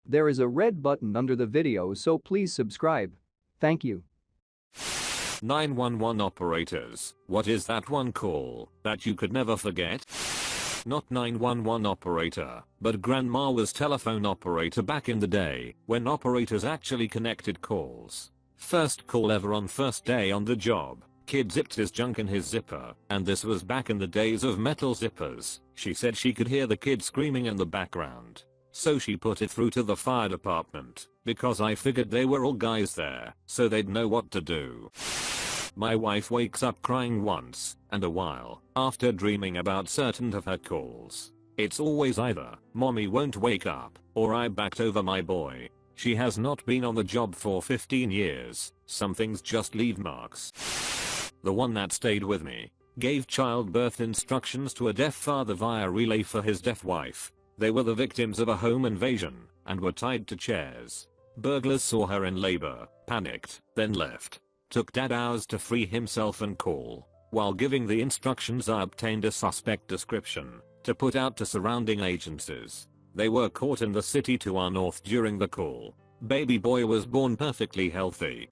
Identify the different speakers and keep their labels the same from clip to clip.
Speaker 1: There is a red button under the video, so please subscribe. Thank you.
Speaker 2: 911 operators, what is that one call that you could never forget? Not 911 operator, but grandma was telephone operator back in the day when operators actually connected calls. First call ever on first day on the job. Kid zipped his junk in his zipper, and this was back in the days of metal zippers. She said she could hear the kid screaming in the background. So she put it through to the fire department, because I figured they were all guys there, so they'd know what to do. My wife wakes up crying once and a while after dreaming about certain of her calls. It's always either mommy won't wake up or I backed over my boy. She has not been on the job for 15 years. Some things just leave marks. The one that stayed with me gave childbirth instructions to a deaf father via relay for his deaf wife. They were the victims of a home invasion and were tied to chairs. Burglars saw her in labor, panicked, then left. Took dad hours to free himself and call. While giving the instructions, I obtained a suspect description to put out to surrounding agencies. They were caught in the city to our north during the call. Baby boy was born perfectly healthy.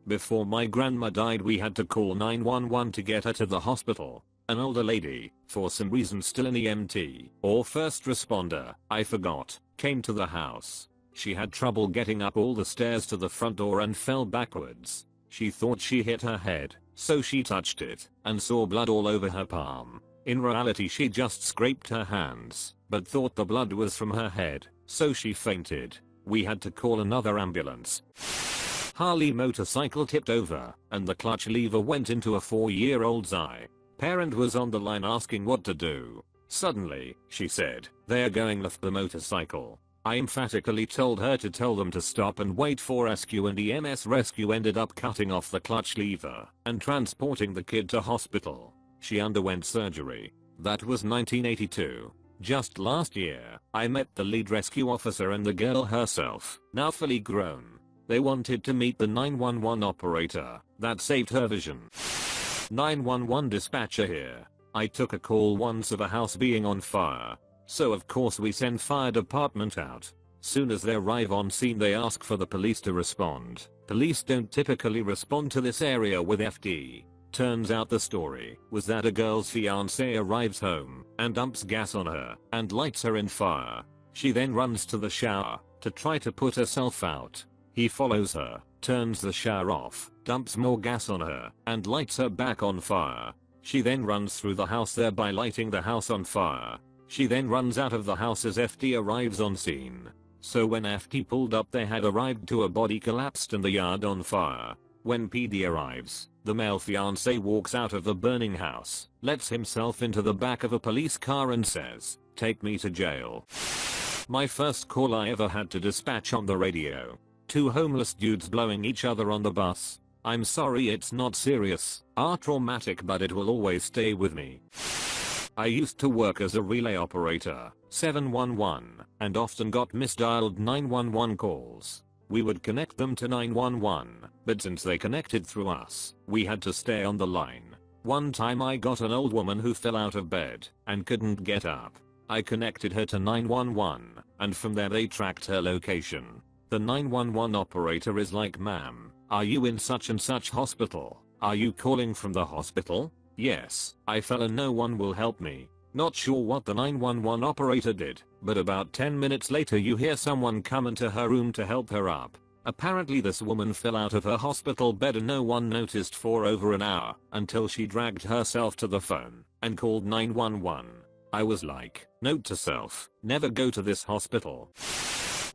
Speaker 2: Before my grandma died, we had to call 911 to get her to the hospital. An older lady, for some reason still an EMT or first responder, I forgot, came to the house. She had trouble getting up all the stairs to the front door and fell backwards. She thought she hit her head, so she touched it and saw blood all over her palm. In reality, she just scraped her hands, but thought the blood was from her head, so she fainted. We had to call another ambulance. Harley motorcycle tipped over, and the clutch lever went into a 4-year-old's eye. Parent was on the line asking what to do. Suddenly, she said, "They are going left the motorcycle." I emphatically told her to tell them to stop and wait for rescue, and EMS rescue ended up cutting off the clutch lever and transporting the kid to hospital. She underwent surgery. That was 1982. Just last year, I met the lead rescue officer and the girl herself, now fully grown. They wanted to meet the 911 operator that saved her vision. 911 dispatcher here. I took a call once of a house being on fire. So of course we send fire department out. Soon as they arrive on scene, they ask for the police to respond. Police don't typically respond to this area with FD. Turns out the story was that a girl's fiance arrives home and dumps gas on her and lights her in fire. She then runs to the shower to try to put herself out. He follows her, turns the shower off, dumps more gas on her, and lights her back on fire. She then runs through the house, thereby lighting the house on fire. She then runs out of the house as FD arrives on scene. So when FD pulled up, they had arrived to a body collapsed in the yard on fire. When PD arrives, the male fiancé walks out of the burning house, lets himself into the back of a police car and says, "Take me to jail." My first call I ever had to dispatch on the radio. 2 homeless dudes blowing each other on the bus. I'm sorry, it's not serious or traumatic, but it will always stay with me. I used to work as a relay operator, 711, and often got misdialed 911 calls. We would connect them to 911, but since they connected through us, we had to stay on the line. One time I got an old woman who fell out of bed and couldn't get up. I connected her to 911, and from there they tracked her location. The 911 operator is like, "Ma'am, are you in such and such hospital? Are you calling from the hospital?" "Yes, I fell and no one will help me." Not sure what the 911 operator did, but about 10 minutes later you hear someone come into her room to help her up. Apparently this woman fell out of her hospital bed and no one noticed for over an hour until she dragged herself to the phone and called 911. I was like, note to self, never go to this hospital.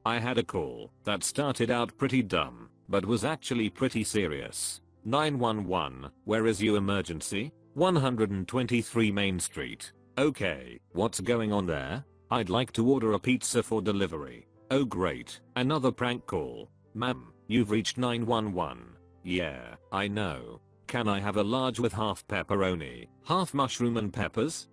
Speaker 2: I had a call that started out pretty dumb, but was actually pretty serious. 911, where is your emergency? 123 Main Street. Okay, what's going on there? I'd like to order a pizza for delivery. Oh great, another prank call. Ma'am, you've reached 911. Yeah, I know. Can I have a large with half pepperoni, half mushroom and peppers?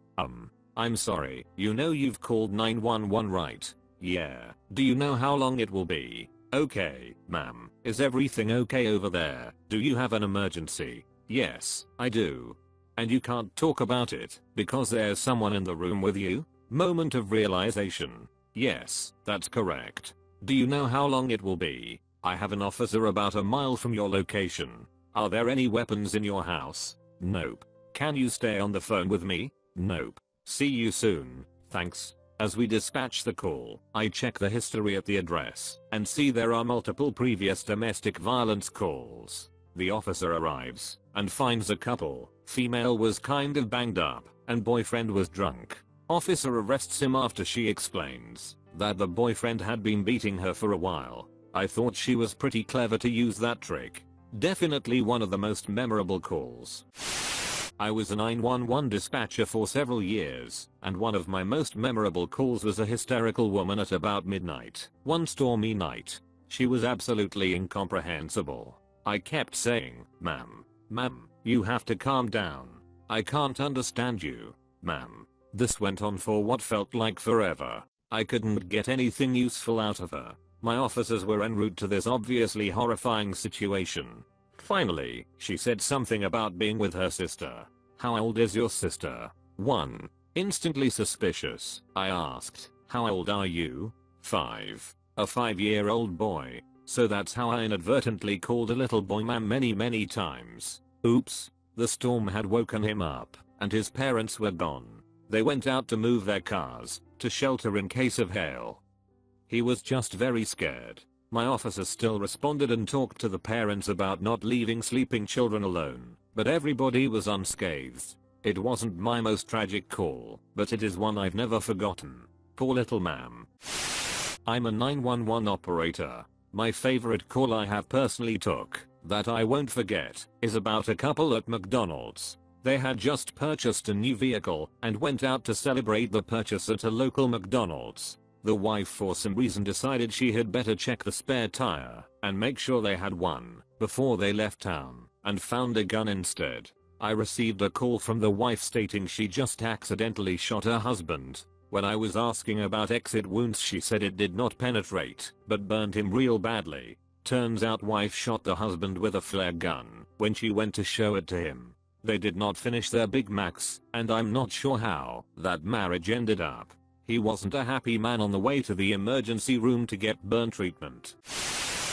Speaker 2: I'm sorry, you know you've called 911 right? Yeah, do you know how long it will be? Okay, ma'am, is everything okay over there? Do you have an emergency? Yes, I do. And you can't talk about it because there's someone in the room with you? Moment of realization. Yes, that's correct. Do you know how long it will be? I have an officer about a mile from your location. Are there any weapons in your house? Nope. Can you stay on the phone with me? Nope. See you soon. Thanks. As we dispatch the call, I check the history at the address and see there are multiple previous domestic violence calls. The officer arrives and finds a couple. Female was kind of banged up and boyfriend was drunk. Officer arrests him after she explains that the boyfriend had been beating her for a while. I thought she was pretty clever to use that trick. Definitely one of the most memorable calls. I was a 911 dispatcher for several years, and one of my most memorable calls was a hysterical woman at about midnight. One stormy night. She was absolutely incomprehensible. I kept saying, "Ma'am, you have to calm down. I can't understand you, ma'am." This went on for what felt like forever. I couldn't get anything useful out of her. My officers were en route to this obviously horrifying situation. Finally, she said something about being with her sister. "How old is your sister?" 1. Instantly suspicious, I asked, "How old are you?" 5. A 5-year-old boy. So that's how I inadvertently called a little boy ma'am many times. Oops. The storm had woken him up, and his parents were gone. They went out to move their cars, to shelter in case of hail. He was just very scared. My officer still responded and talked to the parents about not leaving sleeping children alone, but everybody was unscathed. It wasn't my most tragic call, but it is one I've never forgotten. Poor little ma'am. I'm a 911 operator. My favorite call I have personally took, that I won't forget, is about a couple at McDonald's. They had just purchased a new vehicle and went out to celebrate the purchase at a local McDonald's. The wife for some reason decided she had better check the spare tire and make sure they had one before they left town, and found a gun instead. I received a call from the wife stating she just accidentally shot her husband. When I was asking about exit wounds, she said it did not penetrate, but burned him real badly. Turns out wife shot the husband with a flare gun when she went to show it to him. They did not finish their Big Macs, and I'm not sure how that marriage ended up. He wasn't a happy man on the way to the emergency room to get burn treatment.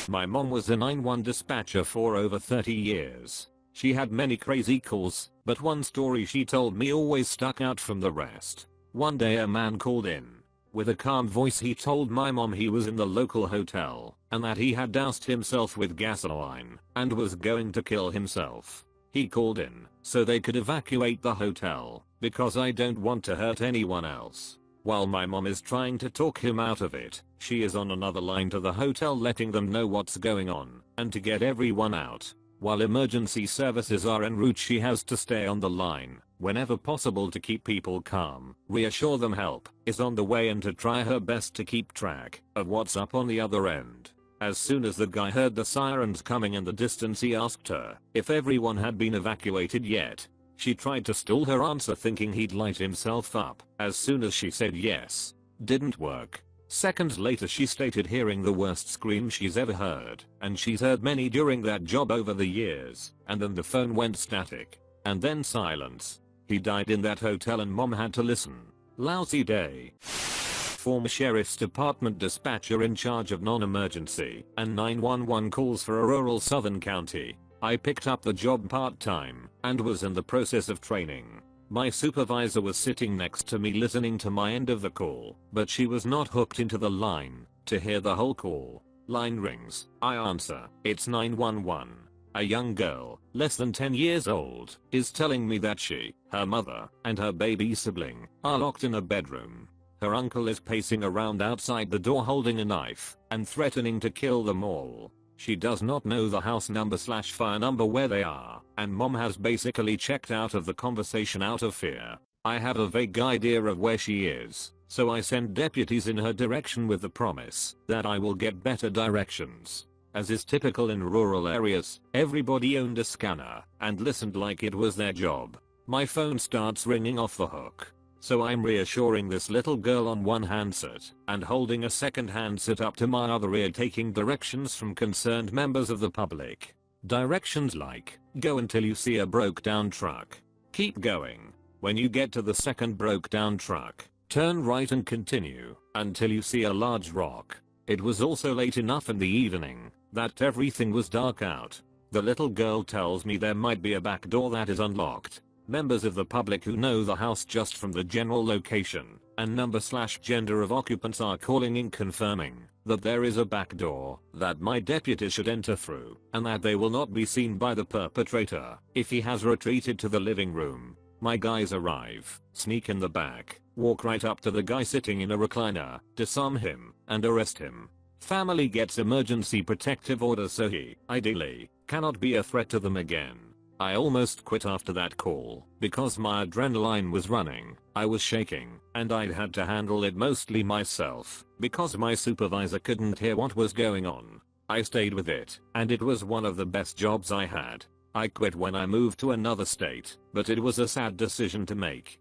Speaker 2: My mom was a 911 dispatcher for over 30 years. She had many crazy calls, but one story she told me always stuck out from the rest. One day a man called in. With a calm voice he told my mom he was in the local hotel, and that he had doused himself with gasoline, and was going to kill himself. He called in, so they could evacuate the hotel, because I don't want to hurt anyone else. While my mom is trying to talk him out of it, she is on another line to the hotel letting them know what's going on, and to get everyone out. While emergency services are en route, she has to stay on the line, whenever possible, to keep people calm, reassure them help is on the way, and to try her best to keep track of what's up on the other end. As soon as the guy heard the sirens coming in the distance, he asked her if everyone had been evacuated yet. She tried to stall her answer, thinking he'd light himself up as soon as she said yes. Didn't work. Seconds later she stated hearing the worst scream she's ever heard, and she's heard many during that job over the years, and then the phone went static. And then silence. He died in that hotel and mom had to listen. Lousy day. Former sheriff's department dispatcher in charge of non-emergency and 911 calls for a rural southern county. I picked up the job part-time and was in the process of training. My supervisor was sitting next to me listening to my end of the call, but she was not hooked into the line to hear the whole call. Line rings. I answer. It's 911. A young girl, less than 10 years old, is telling me that she, her mother, and her baby sibling are locked in a bedroom. Her uncle is pacing around outside the door holding a knife and threatening to kill them all. She does not know the house number/fire number where they are, and mom has basically checked out of the conversation out of fear. I have a vague idea of where she is, so I send deputies in her direction with the promise that I will get better directions. As is typical in rural areas, everybody owned a scanner and listened like it was their job. My phone starts ringing off the hook. So I'm reassuring this little girl on one handset and holding a second handset up to my other ear, taking directions from concerned members of the public. Directions like, go until you see a broke down truck. Keep going. When you get to the second broke down truck, turn right and continue until you see a large rock. It was also late enough in the evening that everything was dark out. The little girl tells me there might be a back door that is unlocked. Members of the public who know the house just from the general location and number/gender of occupants are calling in confirming that there is a back door that my deputy should enter through and that they will not be seen by the perpetrator if he has retreated to the living room. My guys arrive, sneak in the back, walk right up to the guy sitting in a recliner, disarm him, and arrest him. Family gets emergency protective orders so he, ideally, cannot be a threat to them again. I almost quit after that call because my adrenaline was running, I was shaking, and I'd had to handle it mostly myself because my supervisor couldn't hear what was going on. I stayed with it, and it was one of the best jobs I had. I quit when I moved to another state, but it was a sad decision to make.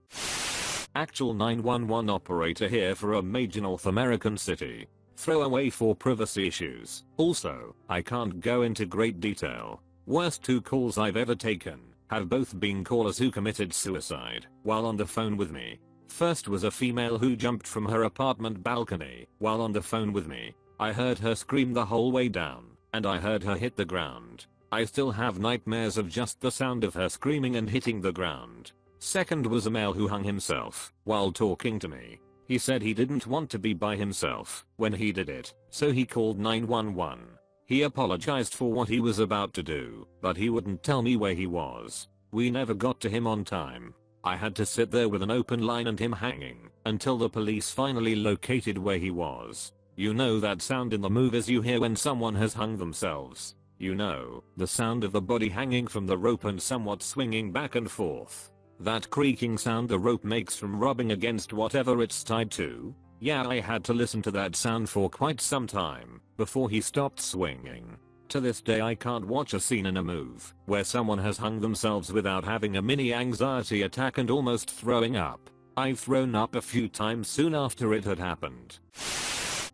Speaker 2: Actual 911 operator here for a major North American city. Throwaway for privacy issues. Also, I can't go into great detail. Worst 2 calls I've ever taken have both been callers who committed suicide while on the phone with me. First was a female who jumped from her apartment balcony while on the phone with me. I heard her scream the whole way down, and I heard her hit the ground. I still have nightmares of just the sound of her screaming and hitting the ground. Second was a male who hung himself while talking to me. He said he didn't want to be by himself when he did it, so he called 911. He apologized for what he was about to do, but he wouldn't tell me where he was. We never got to him on time. I had to sit there with an open line and him hanging until the police finally located where he was. You know that sound in the movies you hear when someone has hung themselves. You know, the sound of the body hanging from the rope and somewhat swinging back and forth. That creaking sound the rope makes from rubbing against whatever it's tied to? Yeah, I had to listen to that sound for quite some time before he stopped swinging. To this day I can't watch a scene in a move where someone has hung themselves without having a mini anxiety attack and almost throwing up. I've thrown up a few times soon after it had happened.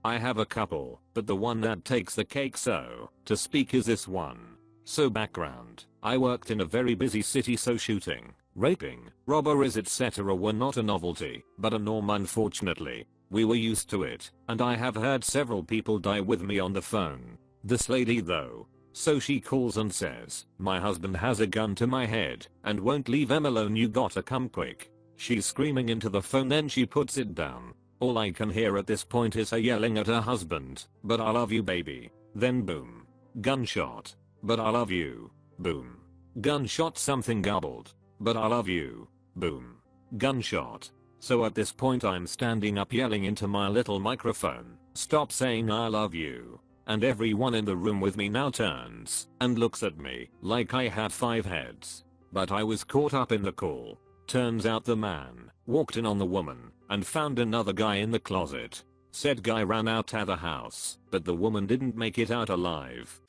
Speaker 2: I have a couple, but the one that takes the cake so to speak is this one. So background, I worked in a very busy city, so shooting, raping, robberies etc. were not a novelty, but a norm unfortunately. We were used to it, and I have heard several people die with me on the phone. This lady though. So she calls and says, my husband has a gun to my head and won't leave him alone, you gotta come quick. She's screaming into the phone, then she puts it down. All I can hear at this point is her yelling at her husband, but I love you baby. Then boom. Gunshot. But I love you. Boom. Gunshot, something gobbled. But I love you. Boom. Gunshot. So at this point I'm standing up yelling into my little microphone, stop saying I love you. And everyone in the room with me now turns and looks at me like I had 5 heads. But I was caught up in the call. Turns out the man walked in on the woman and found another guy in the closet. Said guy ran out of the house, but the woman didn't make it out alive.